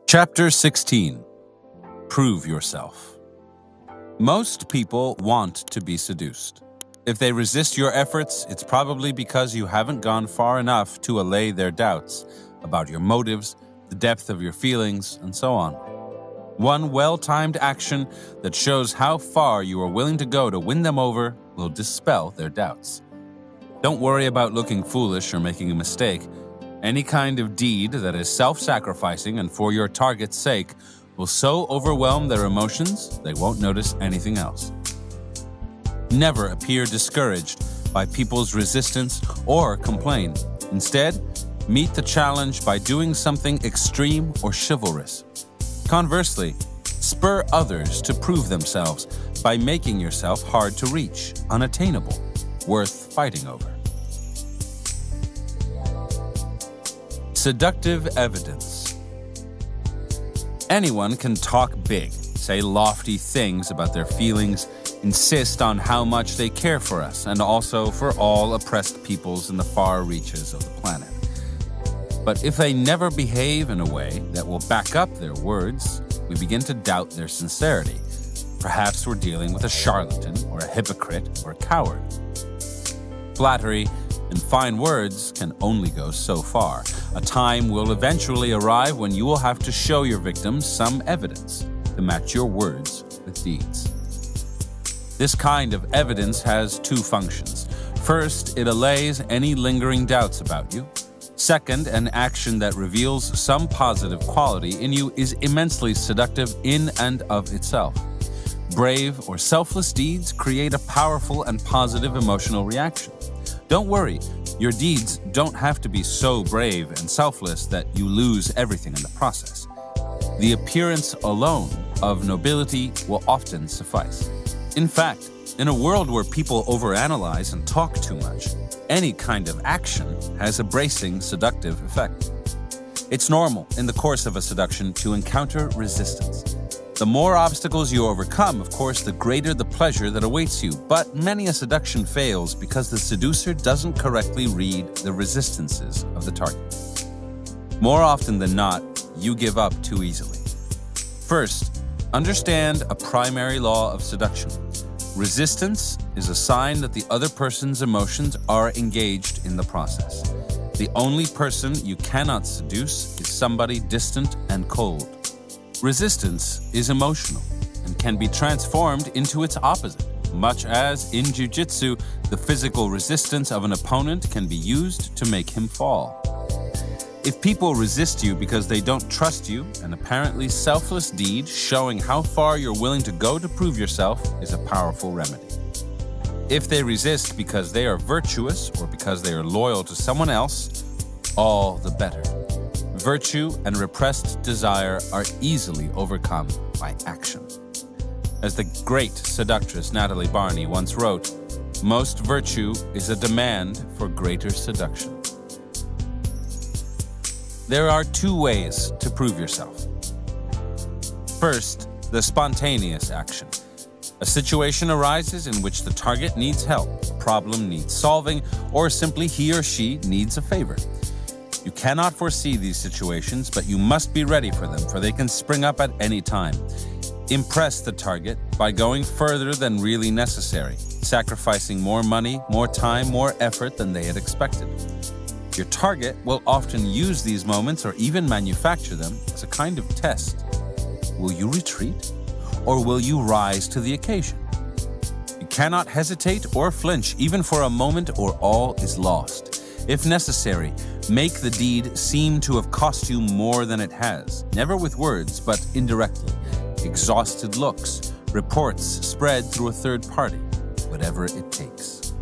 Chapter 16. Prove yourself. Most people want to be seduced. If they resist your efforts, it's probably because you haven't gone far enough to allay their doubts about your motives, the depth of your feelings, and so on. One well-timed action that shows how far you are willing to go to win them over will dispel their doubts. Don't worry about looking foolish or making a mistake. Any kind of deed that is self-sacrificing and for your target's sake will so overwhelm their emotions they won't notice anything else. Never appear discouraged by people's resistance or complain. Instead, meet the challenge by doing something extreme or chivalrous. Conversely, spur others to prove themselves by making yourself hard to reach, unattainable, worth fighting over. Seductive evidence. Anyone can talk big, say lofty things about their feelings, insist on how much they care for us, and also for all oppressed peoples in the far reaches of the planet. But if they never behave in a way that will back up their words, we begin to doubt their sincerity. Perhaps we're dealing with a charlatan, or a hypocrite, or a coward. Flattery and fine words can only go so far. A time will eventually arrive when you will have to show your victims some evidence to match your words with deeds. This kind of evidence has two functions. First, it allays any lingering doubts about you. Second, an action that reveals some positive quality in you is immensely seductive in and of itself. Brave or selfless deeds create a powerful and positive emotional reaction. Don't worry, your deeds don't have to be so brave and selfless that you lose everything in the process. The appearance alone of nobility will often suffice. In fact, in a world where people overanalyze and talk too much, any kind of action has a bracing, seductive effect. It's normal in the course of a seduction to encounter resistance. The more obstacles you overcome, of course, the greater the pleasure that awaits you. But many a seduction fails because the seducer doesn't correctly read the resistances of the target. More often than not, you give up too easily. First, understand a primary law of seduction. Resistance is a sign that the other person's emotions are engaged in the process. The only person you cannot seduce is somebody distant and cold. Resistance is emotional and can be transformed into its opposite, much as in jiu-jitsu, the physical resistance of an opponent can be used to make him fall. If people resist you because they don't trust you, an apparently selfless deed showing how far you're willing to go to prove yourself is a powerful remedy. If they resist because they are virtuous or because they are loyal to someone else, all the better. Virtue and repressed desire are easily overcome by action. As the great seductress Natalie Barney once wrote, "Most virtue is a demand for greater seduction." There are two ways to prove yourself. First, the spontaneous action. A situation arises in which the target needs help, a problem needs solving, or simply he or she needs a favor. You cannot foresee these situations, but you must be ready for them, for they can spring up at any time. Impress the target by going further than really necessary, sacrificing more money, more time, more effort than they had expected. Your target will often use these moments or even manufacture them as a kind of test. Will you retreat, or will you rise to the occasion? You cannot hesitate or flinch even for a moment, or all is lost. If necessary, make the deed seem to have cost you more than it has, never with words, but indirectly. Exhausted looks, reports spread through a third party, whatever it takes.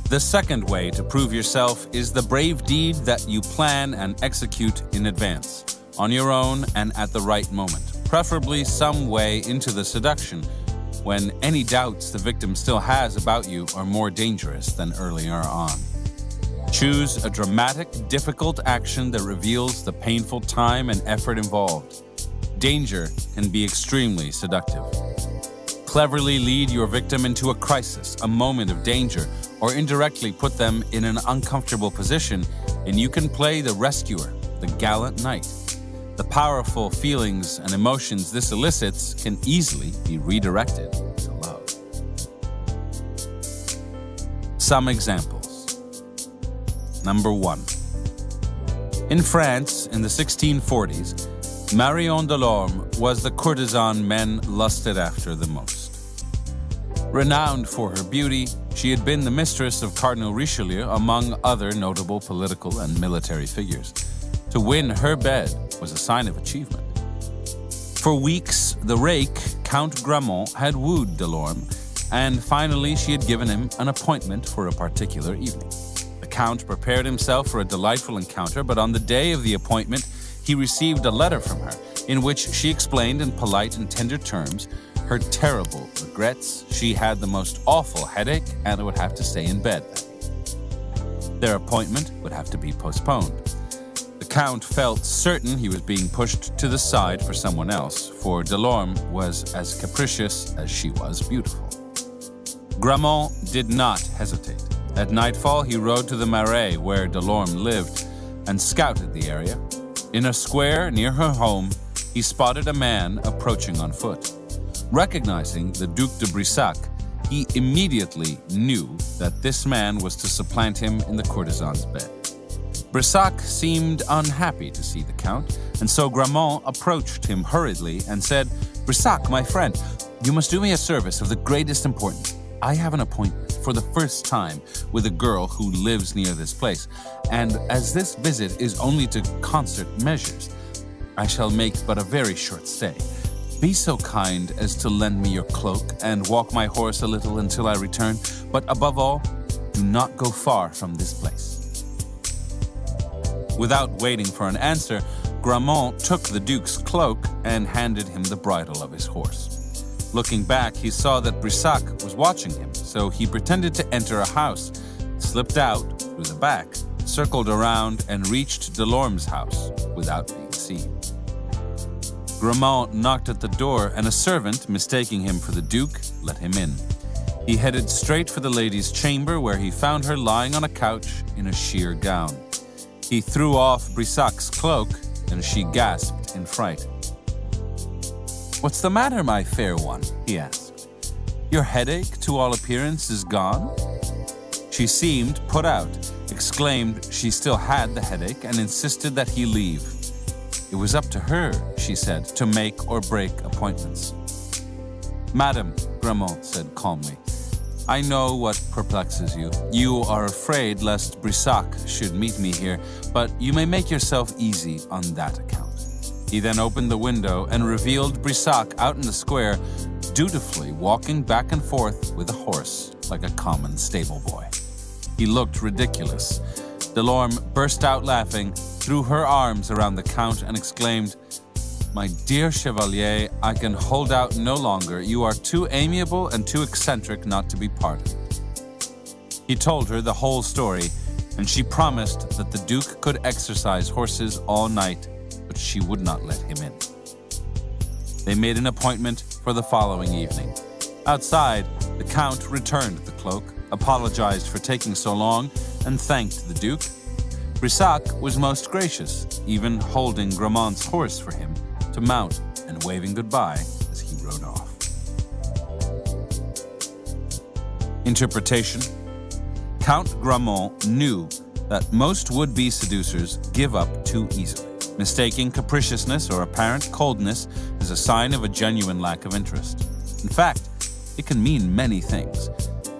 The second way to prove yourself is the brave deed that you plan and execute in advance, on your own and at the right moment, preferably some way into the seduction, when any doubts the victim still has about you are more dangerous than earlier on. Choose a dramatic, difficult action that reveals the painful time and effort involved. Danger can be extremely seductive. Cleverly lead your victim into a crisis, a moment of danger, or indirectly put them in an uncomfortable position, and you can play the rescuer, the gallant knight, The powerful feelings and emotions this elicits can easily be redirected to love. Some examples. Number 1. In France, in the 1640s, Marion Delorme was the courtesan men lusted after the most. Renowned for her beauty, she had been the mistress of Cardinal Richelieu, among other notable political and military figures. To win her bed was a sign of achievement. For weeks, the rake, Count Grammont, had wooed Delorme, and finally she had given him an appointment for a particular evening. The Count prepared himself for a delightful encounter, but on the day of the appointment, he received a letter from her in which she explained in polite and tender terms her terrible regrets. She had the most awful headache and would have to stay in bed that evening. Their appointment would have to be postponed. The Count felt certain he was being pushed to the side for someone else, for Delorme was as capricious as she was beautiful. Grammont did not hesitate. At nightfall, he rode to the Marais where Delorme lived and scouted the area. In a square near her home, he spotted a man approaching on foot. Recognizing the Duc de Brissac, he immediately knew that this man was to supplant him in the courtesan's bed. Brissac seemed unhappy to see the Count, and so Grammont approached him hurriedly and said, "Brissac, my friend, you must do me a service of the greatest importance. I have an appointment for the first time with a girl who lives near this place, and as this visit is only to concert measures, I shall make but a very short stay. Be so kind as to lend me your cloak and walk my horse a little until I return, but above all, do not go far from this place." Without waiting for an answer, Grammont took the Duke's cloak and handed him the bridle of his horse. Looking back, he saw that Brissac was watching him, so he pretended to enter a house, slipped out through the back, circled around, and reached Delorme's house without being seen. Grammont knocked at the door, and a servant, mistaking him for the Duke, let him in. He headed straight for the lady's chamber, where he found her lying on a couch in a sheer gown. He threw off Brissac's cloak, and she gasped in fright. "What's the matter, my fair one?" he asked. "Your headache, to all appearance, is gone?" She seemed put out, exclaimed she still had the headache, and insisted that he leave. It was up to her, she said, to make or break appointments. "Madam," Grammont said calmly, "I know what perplexes you. You are afraid lest Brissac should meet me here, but you may make yourself easy on that account." He then opened the window and revealed Brissac out in the square, dutifully walking back and forth with a horse like a common stable boy. He looked ridiculous. Delorme burst out laughing, threw her arms around the Count, and exclaimed, "My dear Chevalier, I can hold out no longer. You are too amiable and too eccentric not to be pardoned." He told her the whole story, and she promised that the Duke could exercise horses all night, but she would not let him in. They made an appointment for the following evening. Outside, the Count returned the cloak, apologized for taking so long, and thanked the Duke. Brissac was most gracious, even holding Grammont's horse for him to mount and waving goodbye as he rode off. Interpretation. Count Grammont knew that most would-be seducers give up too easily. Mistaking capriciousness or apparent coldness is a sign of a genuine lack of interest. In fact, it can mean many things.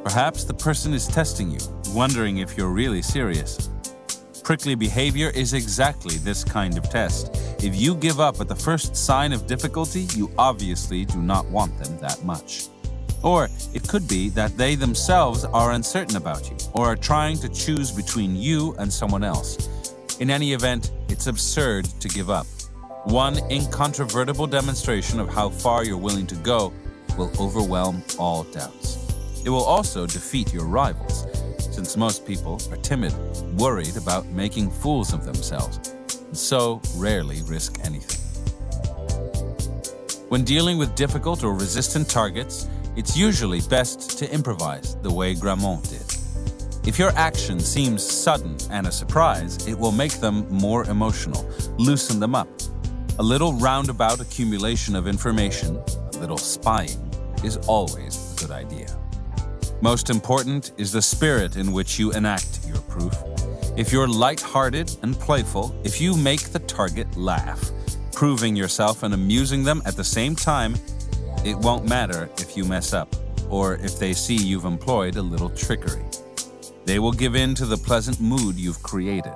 Perhaps the person is testing you, wondering if you're really serious. Prickly behavior is exactly this kind of test. If you give up at the first sign of difficulty, you obviously do not want them that much. Or it could be that they themselves are uncertain about you, or are trying to choose between you and someone else. In any event, it's absurd to give up. One incontrovertible demonstration of how far you're willing to go will overwhelm all doubts. It will also defeat your rivals, since most people are timid, worried about making fools of themselves, and so rarely risk anything. When dealing with difficult or resistant targets, it's usually best to improvise the way Grammont did. If your action seems sudden and a surprise, it will make them more emotional, loosen them up. A little roundabout accumulation of information, a little spying, is always a good idea. Most important is the spirit in which you enact your proof. If you're light-hearted and playful, if you make the target laugh, proving yourself and amusing them at the same time, it won't matter if you mess up, or if they see you've employed a little trickery. They will give in to the pleasant mood you've created.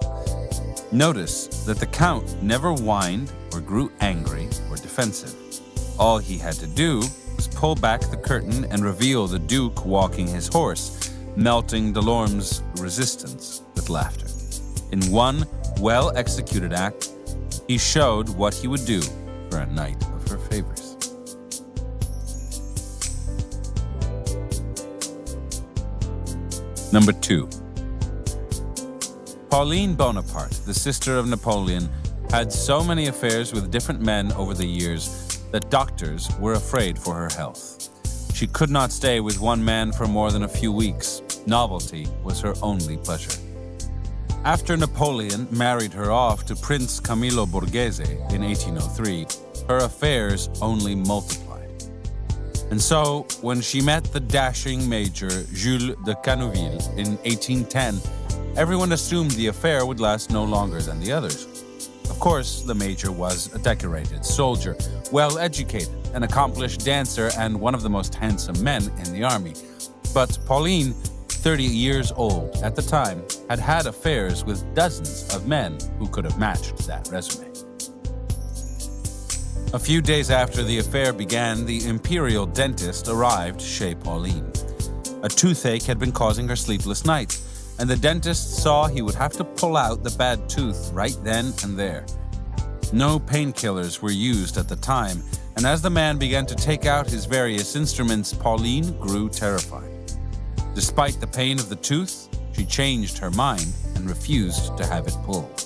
Notice that the Count never whined or grew angry or defensive. All he had to do was pull back the curtain and reveal the Duke walking his horse, melting Delorme's resistance with laughter. In one well-executed act, he showed what he would do for a knight of her favors. Number 2. Pauline Bonaparte, the sister of Napoleon, had so many affairs with different men over the years that doctors were afraid for her health. She could not stay with one man for more than a few weeks. Novelty was her only pleasure. After Napoleon married her off to Prince Camillo Borghese in 1803, her affairs only multiplied. And so, when she met the dashing Major Jules de Canouville in 1810, everyone assumed the affair would last no longer than the others. Of course, the Major was a decorated soldier, well-educated, an accomplished dancer, and one of the most handsome men in the army. But Pauline, 30 years old at the time, had had affairs with dozens of men who could have matched that resume. A few days after the affair began, the imperial dentist arrived chez Pauline. A toothache had been causing her sleepless nights, and the dentist saw he would have to pull out the bad tooth right then and there. No painkillers were used at the time, and as the man began to take out his various instruments, Pauline grew terrified. Despite the pain of the tooth, she changed her mind and refused to have it pulled.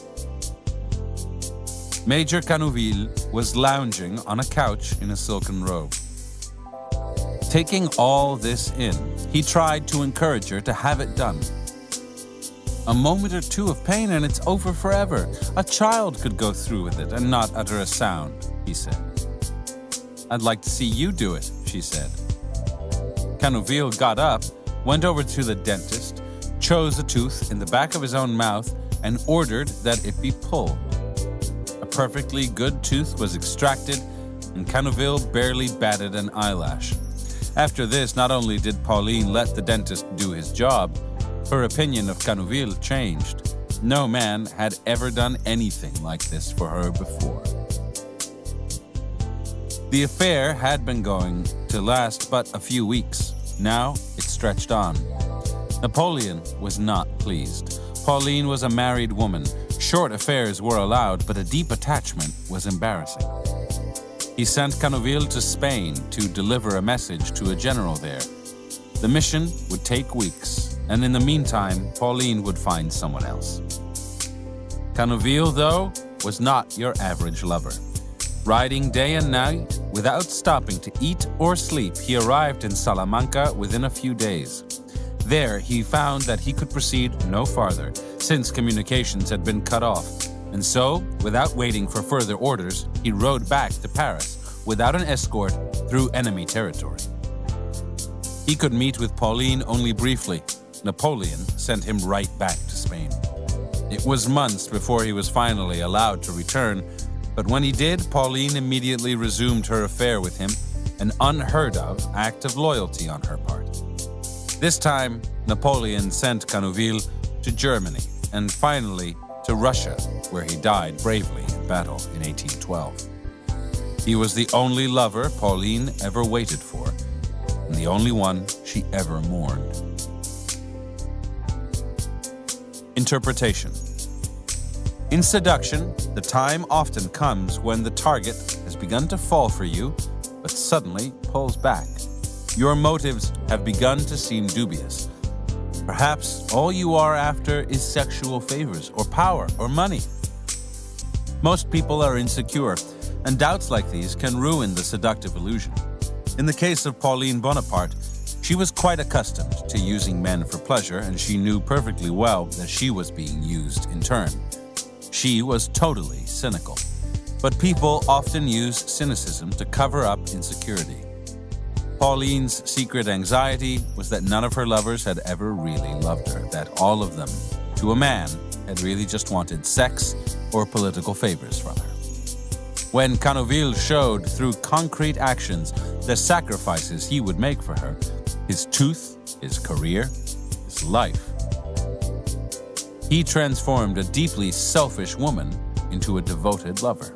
Major Canouville was lounging on a couch in a silken robe. Taking all this in, he tried to encourage her to have it done. A moment or two of pain and it's over forever. A child could go through with it and not utter a sound, he said. I'd like to see you do it, she said. Canouville got up, went over to the dentist, chose a tooth in the back of his own mouth, and ordered that it be pulled. A perfectly good tooth was extracted, and Canouville barely batted an eyelash. After this, not only did Pauline let the dentist do his job, her opinion of Canouville changed. No man had ever done anything like this for her before. The affair had been going to last but a few weeks. Now it stretched on. Napoleon was not pleased. Pauline was a married woman. Short affairs were allowed, but a deep attachment was embarrassing. He sent Canouville to Spain to deliver a message to a general there. The mission would take weeks, and in the meantime, Pauline would find someone else. Canouville, though, was not your average lover. Riding day and night, without stopping to eat or sleep, he arrived in Salamanca within a few days. There, he found that he could proceed no farther, since communications had been cut off. And so, without waiting for further orders, he rode back to Paris without an escort through enemy territory. He could meet with Pauline only briefly. Napoleon sent him right back to Spain. It was months before he was finally allowed to return, but when he did, Pauline immediately resumed her affair with him, an unheard-of act of loyalty on her part. This time, Napoleon sent Canouville to Germany and finally to Russia, where he died bravely in battle in 1812. He was the only lover Pauline ever waited for, and the only one she ever mourned. Interpretation. In seduction, the time often comes when the target has begun to fall for you, but suddenly pulls back. Your motives have begun to seem dubious. Perhaps all you are after is sexual favors, or power, or money. Most people are insecure, and doubts like these can ruin the seductive illusion. In the case of Pauline Bonaparte, she was quite accustomed to using men for pleasure, and she knew perfectly well that she was being used in turn. She was totally cynical. But people often use cynicism to cover up insecurity. Pauline's secret anxiety was that none of her lovers had ever really loved her, that all of them, to a man, had really just wanted sex or political favors from her. When Canoville showed through concrete actions the sacrifices he would make for her, his tooth, his career, his life, he transformed a deeply selfish woman into a devoted lover.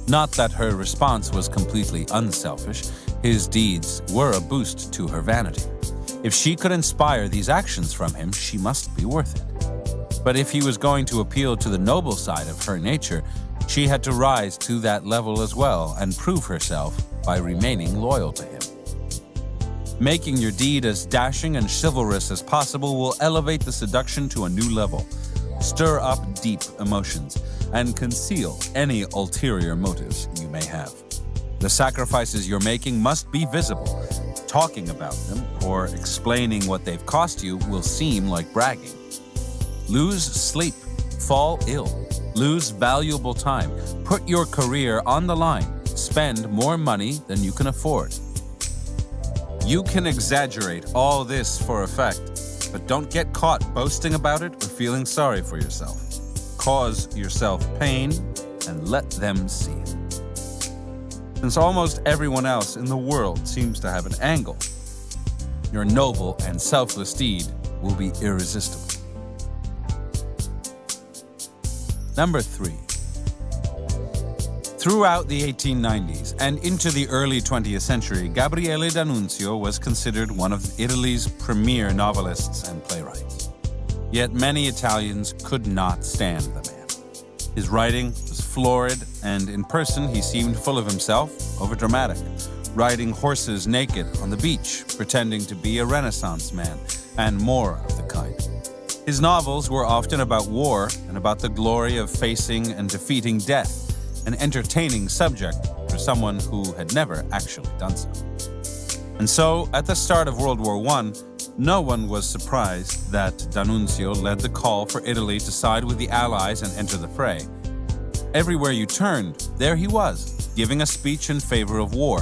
Not that her response was completely unselfish. His deeds were a boost to her vanity. If she could inspire these actions from him, she must be worth it. But if he was going to appeal to the noble side of her nature, she had to rise to that level as well and prove herself by remaining loyal to him. Making your deed as dashing and chivalrous as possible will elevate the seduction to a new level, stir up deep emotions, and conceal any ulterior motives you may have. The sacrifices you're making must be visible. Talking about them or explaining what they've cost you will seem like bragging. Lose sleep, fall ill, lose valuable time, put your career on the line, spend more money than you can afford. You can exaggerate all this for effect, but don't get caught boasting about it or feeling sorry for yourself. Cause yourself pain and let them see it. Since almost everyone else in the world seems to have an angle, your noble and selfless deed will be irresistible. Number 3. Throughout the 1890s and into the early 20th century, Gabriele D'Annunzio was considered one of Italy's premier novelists and playwrights. Yet many Italians could not stand the man. His writing was florid, and in person he seemed full of himself, overdramatic, riding horses naked on the beach, pretending to be a Renaissance man, and more of the kind. His novels were often about war and about the glory of facing and defeating death, an entertaining subject for someone who had never actually done so. And so, at the start of World War I, no one was surprised that D'Annunzio led the call for Italy to side with the Allies and enter the fray. Everywhere you turned, there he was, giving a speech in favor of war,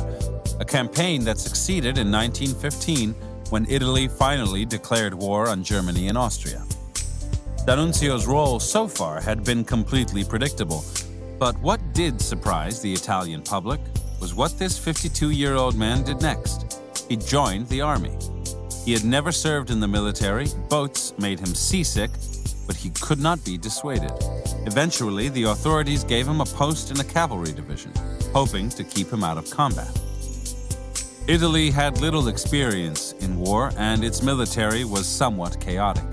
a campaign that succeeded in 1915 when Italy finally declared war on Germany and Austria. D'Annunzio's role so far had been completely predictable, but what did surprise the Italian public was what this 52-year-old man did next. He joined the army. He had never served in the military, boats made him seasick, but he could not be dissuaded. Eventually, the authorities gave him a post in a cavalry division, hoping to keep him out of combat. Italy had little experience in war, and its military was somewhat chaotic.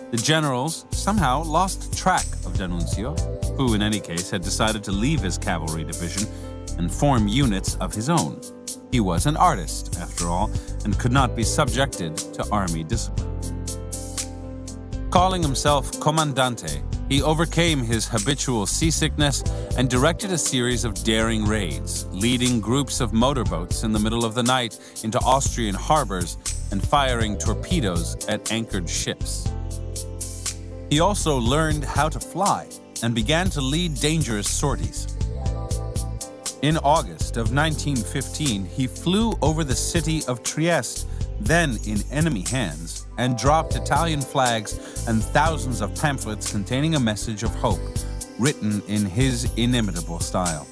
The generals somehow lost track of D'Annunzio, who in any case had decided to leave his cavalry division and form units of his own. He was an artist, after all, and could not be subjected to army discipline. Calling himself Comandante, he overcame his habitual seasickness and directed a series of daring raids, leading groups of motorboats in the middle of the night into Austrian harbors and firing torpedoes at anchored ships. He also learned how to fly and began to lead dangerous sorties. In August of 1915, he flew over the city of Trieste, then in enemy hands, and dropped Italian flags and thousands of pamphlets containing a message of hope, written in his inimitable style.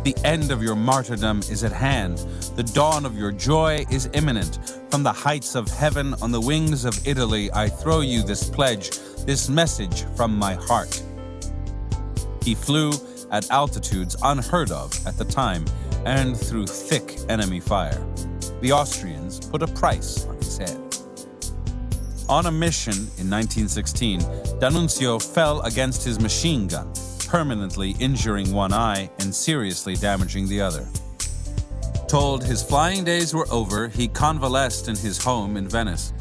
The end of your martyrdom is at hand. The dawn of your joy is imminent. From the heights of heaven, on the wings of Italy, I throw you this pledge, this message from my heart. He flew at altitudes unheard of at the time and through thick enemy fire. The Austrians put a price on his head. On a mission in 1916, D'Annunzio fell against his machine gun, permanently injuring one eye and seriously damaging the other. Told his flying days were over, he convalesced in his home in Venice.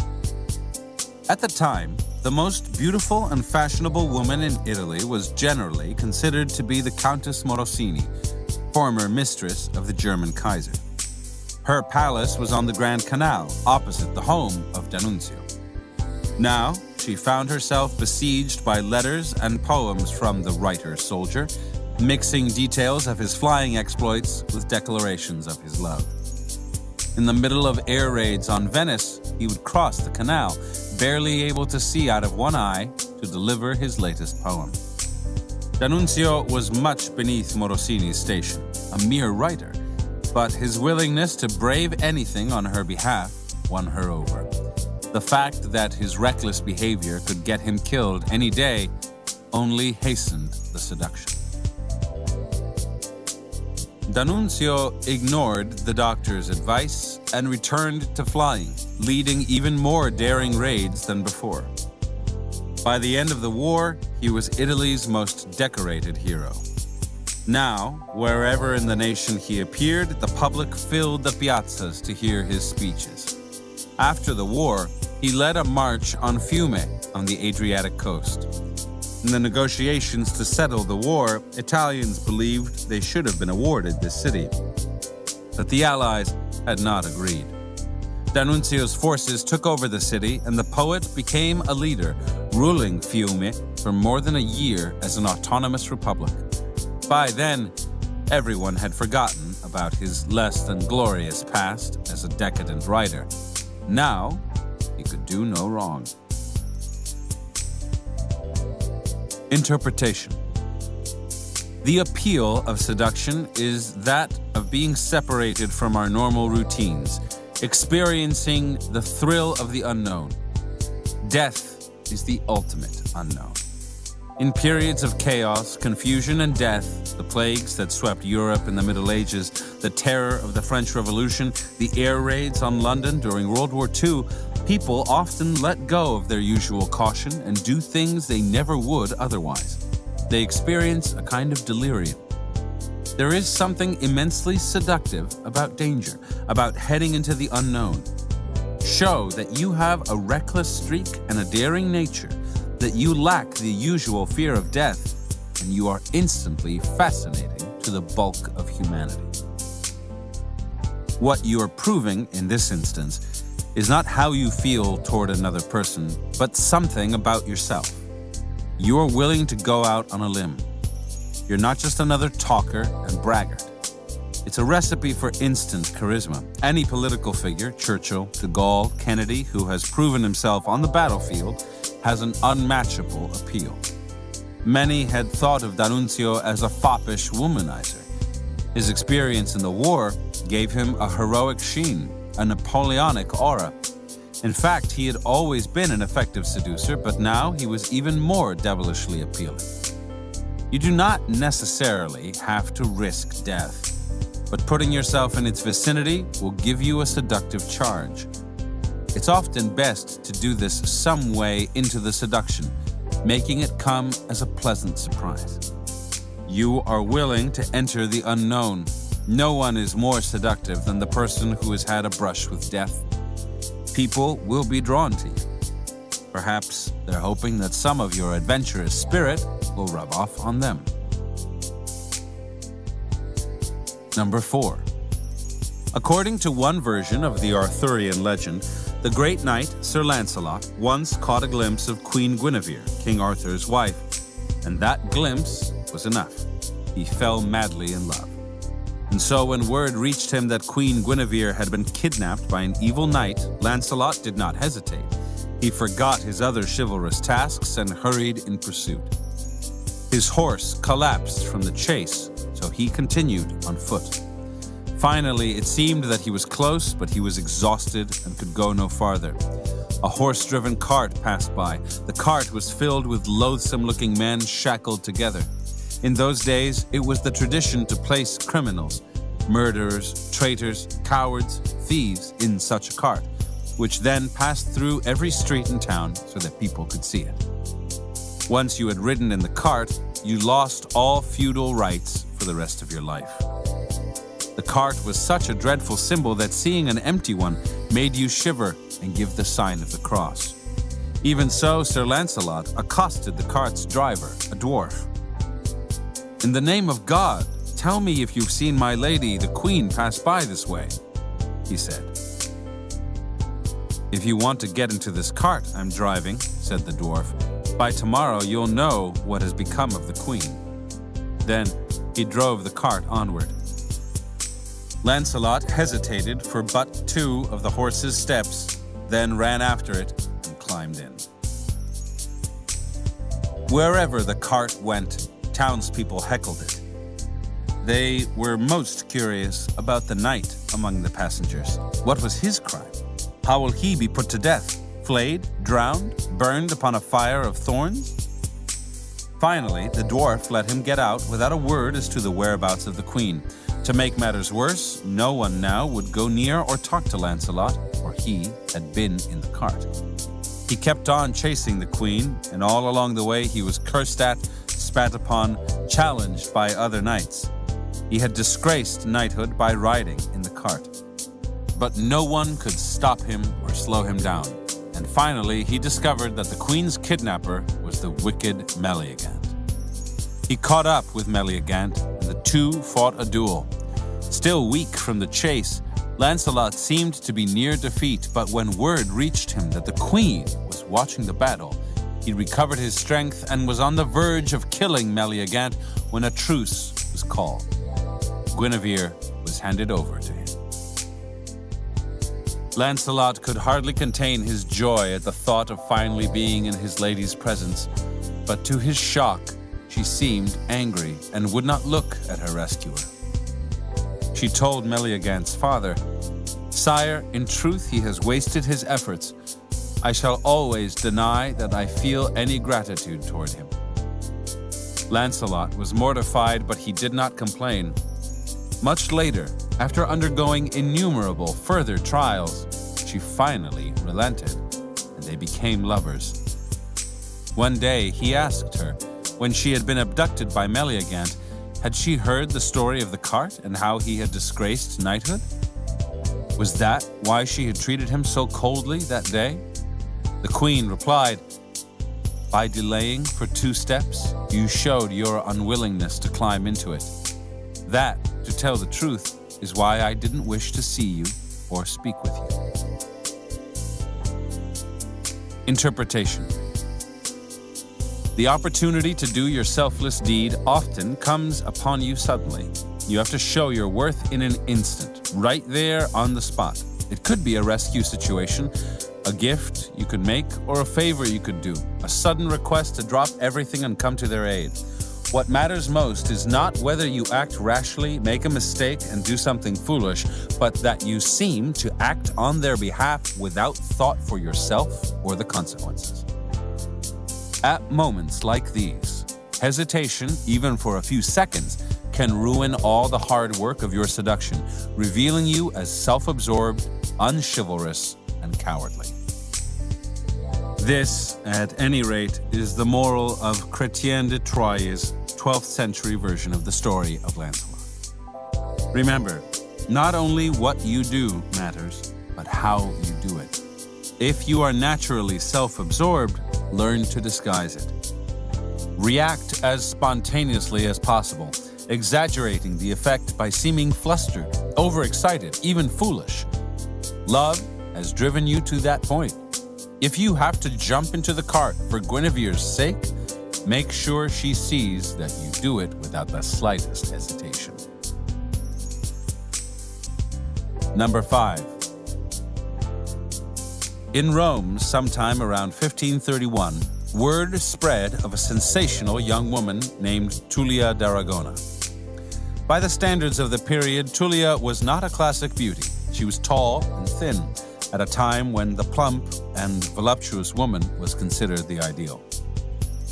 At the time, the most beautiful and fashionable woman in Italy was generally considered to be the Countess Morosini, former mistress of the German Kaiser. Her palace was on the Grand Canal, opposite the home of D'Annunzio. Now, she found herself besieged by letters and poems from the writer-soldier, mixing details of his flying exploits with declarations of his love. In the middle of air raids on Venice, he would cross the canal, barely able to see out of one eye, to deliver his latest poem. D'Annunzio was much beneath Morosini's station, a mere writer, but his willingness to brave anything on her behalf won her over. The fact that his reckless behavior could get him killed any day only hastened the seduction. D'Annunzio ignored the doctor's advice and returned to flying, leading even more daring raids than before. By the end of the war, he was Italy's most decorated hero. Now, wherever in the nation he appeared, the public filled the piazzas to hear his speeches. After the war, he led a march on Fiume on the Adriatic coast. In the negotiations to settle the war, Italians believed they should have been awarded this city, but the Allies had not agreed. D'Annunzio's forces took over the city, and the poet became a leader, ruling Fiume for more than a year as an autonomous republic. By then, everyone had forgotten about his less than glorious past as a decadent writer. Now, he could do no wrong. Interpretation. The appeal of seduction is that of being separated from our normal routines, experiencing the thrill of the unknown. Death is the ultimate unknown. In periods of chaos, confusion, and death, the plagues that swept Europe in the Middle Ages, the terror of the French Revolution, the air raids on London during World War II, people often let go of their usual caution and do things they never would otherwise. They experience a kind of delirium. There is something immensely seductive about danger, about heading into the unknown. Show that you have a reckless streak and a daring nature, that you lack the usual fear of death, and you are instantly fascinating to the bulk of humanity. What you are proving in this instance is not how you feel toward another person, but something about yourself. You are willing to go out on a limb. You're not just another talker and braggart. It's a recipe for instant charisma. Any political figure, Churchill, de Gaulle, Kennedy, who has proven himself on the battlefield, has an unmatchable appeal. Many had thought of D'Annunzio as a foppish womanizer. His experience in the war gave him a heroic sheen, a Napoleonic aura. In fact, he had always been an effective seducer, but now he was even more devilishly appealing. You do not necessarily have to risk death, but putting yourself in its vicinity will give you a seductive charge. It's often best to do this some way into the seduction, making it come as a pleasant surprise. You are willing to enter the unknown. No one is more seductive than the person who has had a brush with death. People will be drawn to you. Perhaps they're hoping that some of your adventurous spirit will rub off on them. Number 4. According to one version of the Arthurian legend, the great knight Sir Lancelot once caught a glimpse of Queen Guinevere, King Arthur's wife, and that glimpse was enough. He fell madly in love. And so when word reached him that Queen Guinevere had been kidnapped by an evil knight, Lancelot did not hesitate. He forgot his other chivalrous tasks and hurried in pursuit. His horse collapsed from the chase, so he continued on foot. Finally, it seemed that he was close, but he was exhausted and could go no farther. A horse-driven cart passed by. The cart was filled with loathsome-looking men shackled together. In those days, it was the tradition to place criminals, murderers, traitors, cowards, thieves in such a cart, which then passed through every street in town so that people could see it. Once you had ridden in the cart, you lost all feudal rights for the rest of your life. The cart was such a dreadful symbol that seeing an empty one made you shiver and give the sign of the cross. Even so, Sir Lancelot accosted the cart's driver, a dwarf. "In the name of God, tell me if you've seen my lady, the queen, pass by this way," he said. "If you want to get into this cart I'm driving," said the dwarf, "by tomorrow you'll know what has become of the queen." Then, he drove the cart onward. Lancelot hesitated for but 2 of the horse's steps, then ran after it and climbed in. Wherever the cart went, townspeople heckled it. They were most curious about the knight among the passengers. What was his crime? How will he be put to death? Flayed, drowned, burned upon a fire of thorns? Finally, the dwarf let him get out without a word as to the whereabouts of the queen. To make matters worse, no one now would go near or talk to Lancelot, for he had been in the cart. He kept on chasing the queen, and all along the way he was cursed at, spat upon, challenged by other knights. He had disgraced knighthood by riding in the cart. But no one could stop him or slow him down, and finally he discovered that the queen's kidnapper was the wicked Meleagant. He caught up with Meleagant, and the 2 fought a duel. Still weak from the chase, Lancelot seemed to be near defeat, but when word reached him that the queen was watching the battle, he recovered his strength and was on the verge of killing Meleagant when a truce was called. Guinevere was handed over to him. Lancelot could hardly contain his joy at the thought of finally being in his lady's presence, but to his shock, she seemed angry and would not look at her rescuer. She told Meleagant's father, "Sire, in truth he has wasted his efforts. I shall always deny that I feel any gratitude toward him." Lancelot was mortified, but he did not complain. Much later, after undergoing innumerable further trials, she finally relented, and they became lovers. One day he asked her, when she had been abducted by Meleagant, had she heard the story of the cart and how he had disgraced knighthood? Was that why she had treated him so coldly that day? The queen replied, "By delaying for 2 steps, you showed your unwillingness to climb into it. That, to tell the truth, is why I didn't wish to see you or speak with you." Interpretation. The opportunity to do your selfless deed often comes upon you suddenly. You have to show your worth in an instant, right there on the spot. It could be a rescue situation, a gift you could make, or a favor you could do, a sudden request to drop everything and come to their aid. What matters most is not whether you act rashly, make a mistake, and do something foolish, but that you seem to act on their behalf without thought for yourself or the consequences. At moments like these, hesitation, even for a few seconds, can ruin all the hard work of your seduction, revealing you as self-absorbed, unchivalrous, and cowardly. This, at any rate, is the moral of Chrétien de Troyes' 12th century version of the story of Lancelot. Remember, not only what you do matters, but how you do it. If you are naturally self-absorbed, learn to disguise it. React as spontaneously as possible, exaggerating the effect by seeming flustered, overexcited, even foolish. Love has driven you to that point. If you have to jump into the cart for Guinevere's sake, make sure she sees that you do it without the slightest hesitation. Number 5. In Rome, sometime around 1531, word spread of a sensational young woman named Tullia d'Aragona. By the standards of the period, Tullia was not a classic beauty. She was tall and thin, at a time when the plump and voluptuous woman was considered the ideal.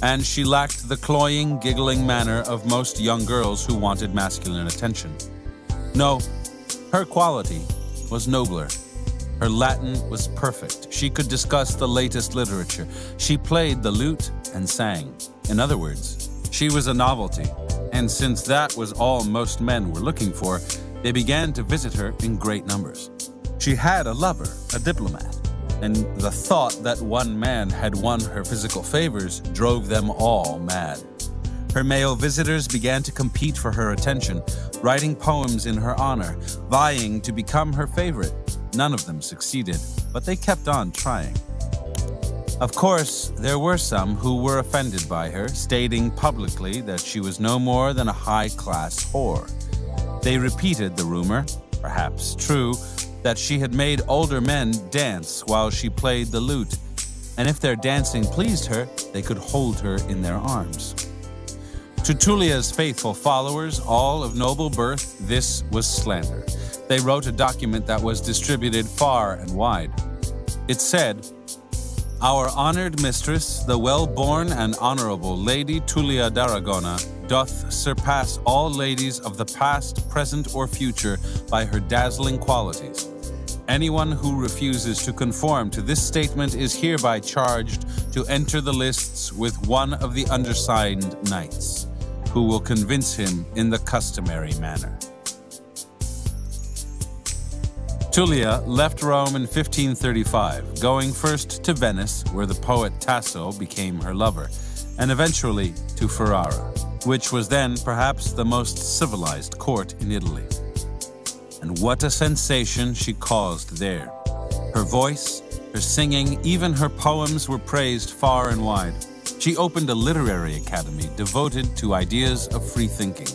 And she lacked the cloying, giggling manner of most young girls who wanted masculine attention. No, her quality was nobler. Her Latin was perfect. She could discuss the latest literature. She played the lute and sang. In other words, she was a novelty. And since that was all most men were looking for, they began to visit her in great numbers. She had a lover, a diplomat, and the thought that one man had won her physical favors drove them all mad. Her male visitors began to compete for her attention, writing poems in her honor, vying to become her favorite. None of them succeeded, but they kept on trying. Of course, there were some who were offended by her, stating publicly that she was no more than a high-class whore. They repeated the rumor, perhaps true, that she had made older men dance while she played the lute, and if their dancing pleased her, they could hold her in their arms. To Tullia's faithful followers, all of noble birth, this was slander. They wrote a document that was distributed far and wide. It said, "Our honored mistress, the well-born and honorable Lady Tullia d'Aragona, doth surpass all ladies of the past, present, or future by her dazzling qualities. Anyone who refuses to conform to this statement is hereby charged to enter the lists with one of the undersigned knights, who will convince him in the customary manner." Tullia left Rome in 1535, going first to Venice, where the poet Tasso became her lover, and eventually to Ferrara, which was then perhaps the most civilized court in Italy. And what a sensation she caused there. Her voice, her singing, even her poems were praised far and wide. She opened a literary academy devoted to ideas of free thinking.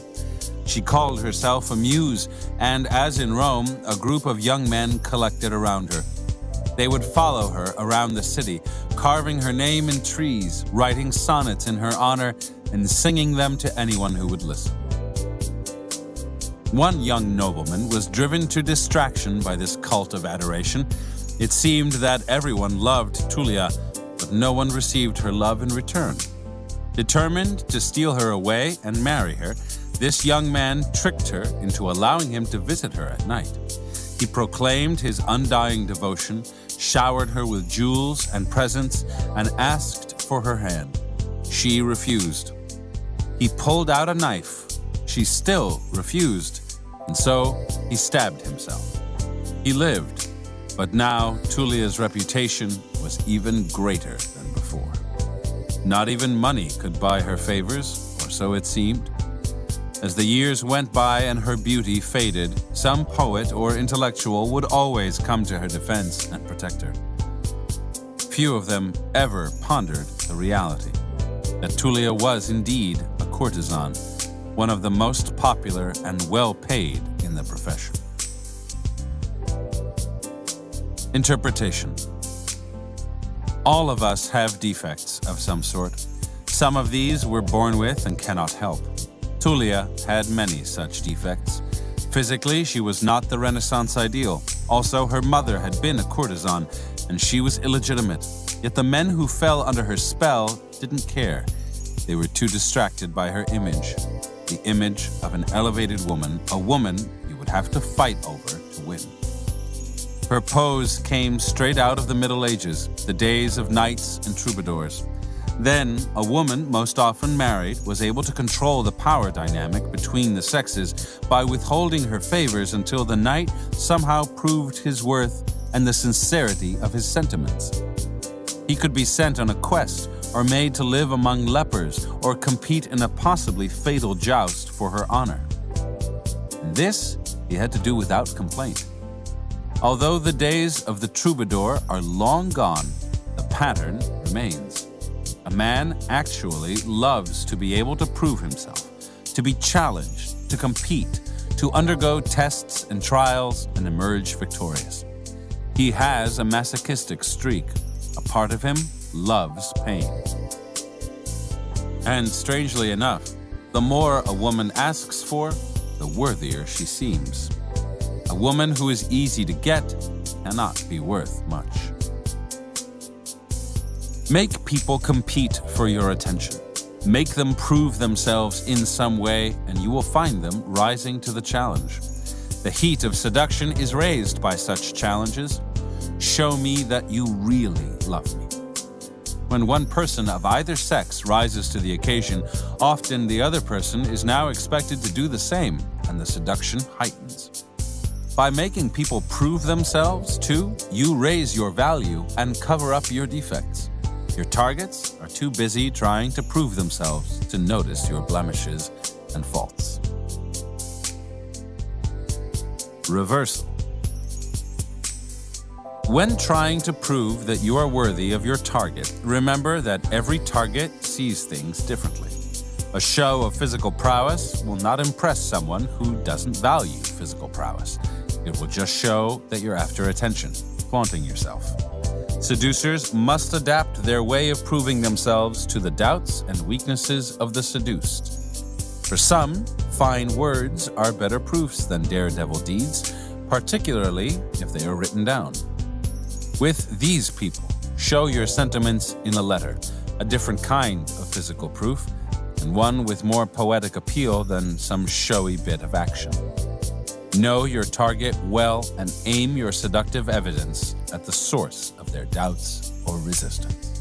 She called herself a muse, and as in Rome, a group of young men collected around her. They would follow her around the city, carving her name in trees, writing sonnets in her honor, and singing them to anyone who would listen. One young nobleman was driven to distraction by this cult of adoration. It seemed that everyone loved Tullia, but no one received her love in return. Determined to steal her away and marry her, this young man tricked her into allowing him to visit her at night. He proclaimed his undying devotion, showered her with jewels and presents, and asked for her hand. She refused. He pulled out a knife. She still refused, and so he stabbed himself. He lived, but now Tullia's reputation was even greater than before. Not even money could buy her favors, or so it seemed. As the years went by and her beauty faded, some poet or intellectual would always come to her defense and protect her. Few of them ever pondered the reality that Tullia was indeed a courtesan, one of the most popular and well-paid in the profession. Interpretation. All of us have defects of some sort. Some of these we're born with and cannot help. Tullia had many such defects. Physically, she was not the Renaissance ideal. Also, her mother had been a courtesan, and she was illegitimate. Yet the men who fell under her spell didn't care. They were too distracted by her image. The image of an elevated woman, a woman you would have to fight over to win. Her pose came straight out of the Middle Ages, the days of knights and troubadours. Then, a woman, most often married, was able to control the power dynamic between the sexes by withholding her favors until the knight somehow proved his worth and the sincerity of his sentiments. He could be sent on a quest or made to live among lepers or compete in a possibly fatal joust for her honor. And this he had to do without complaint. Although the days of the troubadour are long gone, the pattern remains. A man actually loves to be able to prove himself, to be challenged, to compete, to undergo tests and trials and emerge victorious. He has a masochistic streak. A part of him loves pain. And strangely enough, the more a woman asks for, the worthier she seems. A woman who is easy to get cannot be worth much. Make people compete for your attention. Make them prove themselves in some way, and you will find them rising to the challenge. The heat of seduction is raised by such challenges. Show me that you really love me. When one person of either sex rises to the occasion, often the other person is now expected to do the same, and the seduction heightens. By making people prove themselves, too, you raise your value and cover up your defects. Your targets are too busy trying to prove themselves to notice your blemishes and faults. Reversal. When trying to prove that you are worthy of your target, remember that every target sees things differently. A show of physical prowess will not impress someone who doesn't value physical prowess. It will just show that you're after attention, flaunting yourself. Seducers must adapt their way of proving themselves to the doubts and weaknesses of the seduced. For some, fine words are better proofs than daredevil deeds, particularly if they are written down. With these people, show your sentiments in a letter, a different kind of physical proof, and one with more poetic appeal than some showy bit of action. Know your target well and aim your seductive evidence at the source of their doubts or resistance.